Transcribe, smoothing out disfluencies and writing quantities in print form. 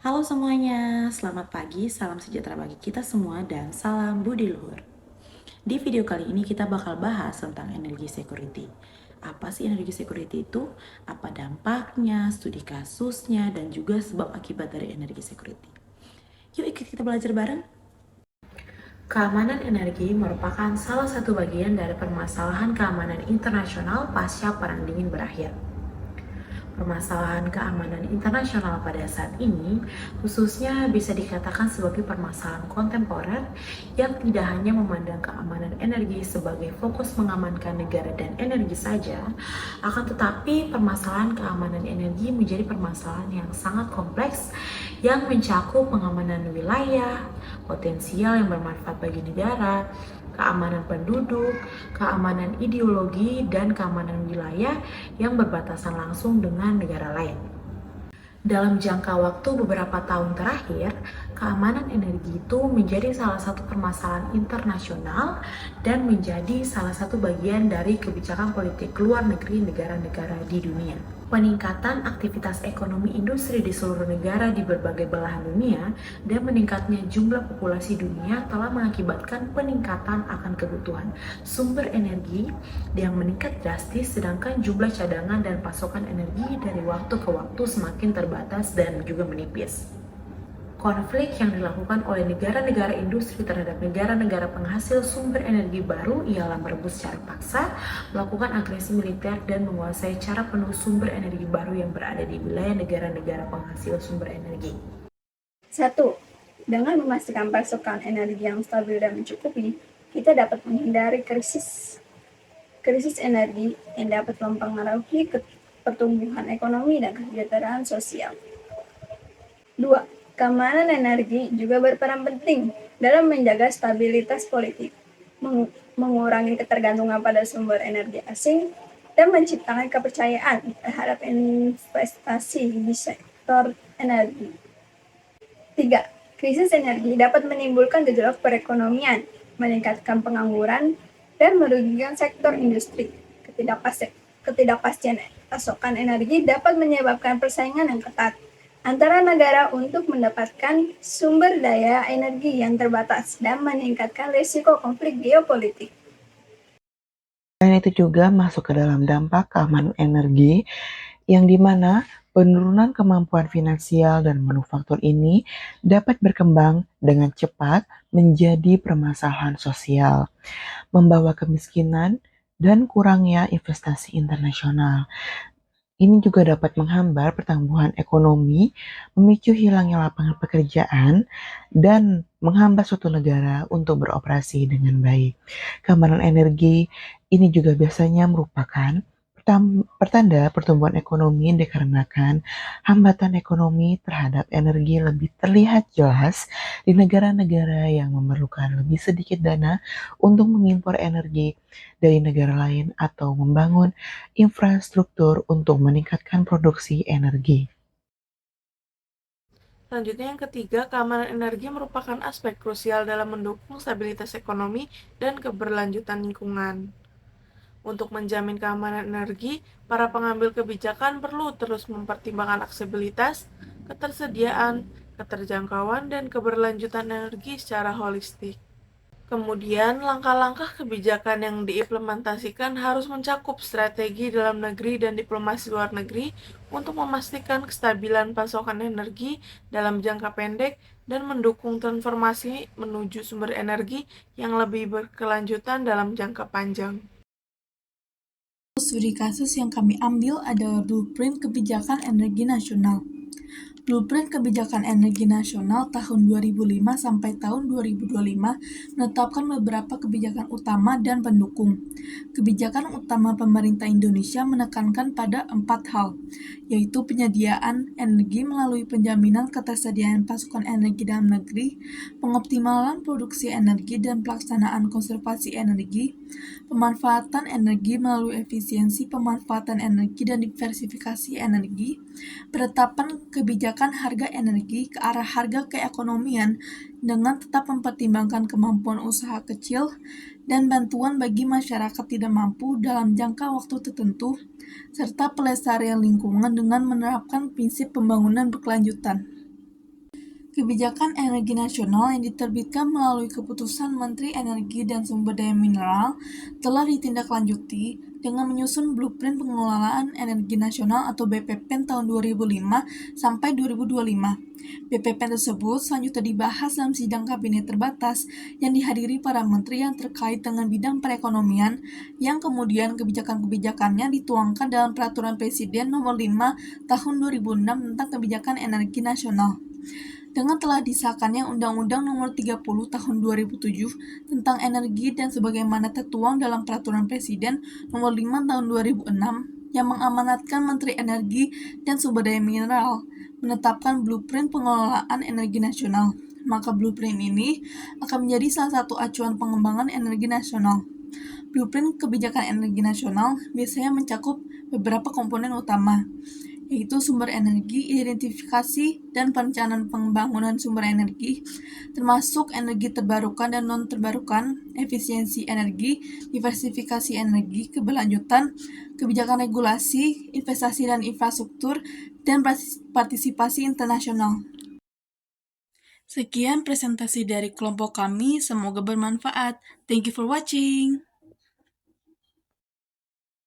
Halo semuanya, selamat pagi, salam sejahtera bagi kita semua, dan salam budi luhur. Di video kali ini kita bakal bahas tentang energi security. Apa sih energi security itu? Apa dampaknya, studi kasusnya, dan juga sebab akibat dari energi security. Yuk ikut kita belajar bareng. Keamanan energi merupakan salah satu bagian dari permasalahan keamanan internasional pasca Perang Dingin berakhir. Permasalahan keamanan internasional pada saat ini khususnya bisa dikatakan sebagai permasalahan kontemporer yang tidak hanya memandang keamanan energi sebagai fokus mengamankan negara dan energi saja, akan tetapi permasalahan keamanan energi menjadi permasalahan yang sangat kompleks yang mencakup pengamanan wilayah, potensial yang bermanfaat bagi negara, keamanan penduduk, keamanan ideologi, dan keamanan wilayah yang berbatasan langsung dengan negara lain. Dalam jangka waktu beberapa tahun terakhir, keamanan energi itu menjadi salah satu permasalahan internasional dan menjadi salah satu bagian dari kebijakan politik luar negeri negara-negara di dunia. Peningkatan aktivitas ekonomi industri di seluruh negara di berbagai belahan dunia dan meningkatnya jumlah populasi dunia telah mengakibatkan peningkatan akan kebutuhan sumber energi yang meningkat drastis, sedangkan jumlah cadangan dan pasokan energi dari waktu ke waktu semakin terbatas dan juga menipis. Konflik yang dilakukan oleh negara-negara industri terhadap negara-negara penghasil sumber energi baru ialah merebut secara paksa, melakukan agresi militer, dan menguasai cara penuh sumber energi baru yang berada di wilayah negara-negara penghasil sumber energi. 1. Dengan memastikan pasokan energi yang stabil dan mencukupi, kita dapat menghindari krisis energi yang dapat mempengaruhi pertumbuhan ekonomi dan kesejahteraan sosial. 2. Keamanan energi juga berperan penting dalam menjaga stabilitas politik, mengurangi ketergantungan pada sumber energi asing, dan menciptakan kepercayaan terhadap investasi di sektor energi. 3. Krisis energi dapat menimbulkan gejolak perekonomian, meningkatkan pengangguran, dan merugikan sektor industri. Ketidakpastian pasokan energi dapat menyebabkan persaingan yang ketat antara negara untuk mendapatkan sumber daya energi yang terbatas dan meningkatkan risiko konflik geopolitik. Selain itu juga masuk ke dalam dampak keamanan energi, yang dimana penurunan kemampuan finansial dan manufaktur ini dapat berkembang dengan cepat menjadi permasalahan sosial, membawa kemiskinan dan kurangnya investasi internasional. Ini juga dapat menghambat pertumbuhan ekonomi, memicu hilangnya lapangan pekerjaan, dan menghambat suatu negara untuk beroperasi dengan baik. Keamanan energi ini juga biasanya merupakan pertanda pertumbuhan ekonomi dikarenakan hambatan ekonomi terhadap energi lebih terlihat jelas di negara-negara yang memerlukan lebih sedikit dana untuk mengimpor energi dari negara lain atau membangun infrastruktur untuk meningkatkan produksi energi. Selanjutnya yang ketiga, keamanan energi merupakan aspek krusial dalam mendukung stabilitas ekonomi dan keberlanjutan lingkungan. Untuk menjamin keamanan energi, para pengambil kebijakan perlu terus mempertimbangkan aksesibilitas, ketersediaan, keterjangkauan, dan keberlanjutan energi secara holistik. Kemudian, langkah-langkah kebijakan yang diimplementasikan harus mencakup strategi dalam negeri dan diplomasi luar negeri untuk memastikan kestabilan pasokan energi dalam jangka pendek dan mendukung transformasi menuju sumber energi yang lebih berkelanjutan dalam jangka panjang. Studi kasus yang kami ambil adalah Blueprint Kebijakan Energi Nasional. Blueprint Kebijakan Energi Nasional tahun 2005 sampai tahun 2025 menetapkan beberapa kebijakan utama dan pendukung. Kebijakan utama pemerintah Indonesia menekankan pada 4 hal, yaitu penyediaan energi melalui penjaminan ketersediaan pasokan energi dalam negeri, pengoptimalan produksi energi dan pelaksanaan konservasi energi, pemanfaatan energi melalui efisiensi pemanfaatan energi dan diversifikasi energi, penetapan kebijakan harga energi ke arah harga keekonomian dengan tetap mempertimbangkan kemampuan usaha kecil dan bantuan bagi masyarakat tidak mampu dalam jangka waktu tertentu, serta pelestarian lingkungan dengan menerapkan prinsip pembangunan berkelanjutan. Kebijakan energi nasional yang diterbitkan melalui keputusan Menteri Energi dan Sumber Daya Mineral telah ditindaklanjuti dengan menyusun Blueprint Pengelolaan Energi Nasional atau BPPN tahun 2005 sampai 2025. BPPN tersebut selanjutnya dibahas dalam sidang kabinet terbatas yang dihadiri para menteri yang terkait dengan bidang perekonomian, yang kemudian kebijakan-kebijakannya dituangkan dalam Peraturan Presiden Nomor 5 Tahun 2006 tentang Kebijakan Energi Nasional. Dengan telah disahkannya Undang-Undang Nomor 30 Tahun 2007 tentang energi dan sebagaimana tertuang dalam Peraturan Presiden Nomor 5 Tahun 2006 yang mengamanatkan Menteri Energi dan Sumber Daya Mineral menetapkan Blueprint Pengelolaan Energi Nasional, maka blueprint ini akan menjadi salah satu acuan pengembangan energi nasional. Blueprint Kebijakan Energi Nasional biasanya mencakup beberapa komponen utama, yaitu sumber energi, identifikasi dan perencanaan pembangunan sumber energi, termasuk energi terbarukan dan non-terbarukan, efisiensi energi, diversifikasi energi, keberlanjutan, kebijakan regulasi, investasi dan infrastruktur, dan partisipasi internasional. Sekian presentasi dari kelompok kami, semoga bermanfaat. Thank you for watching.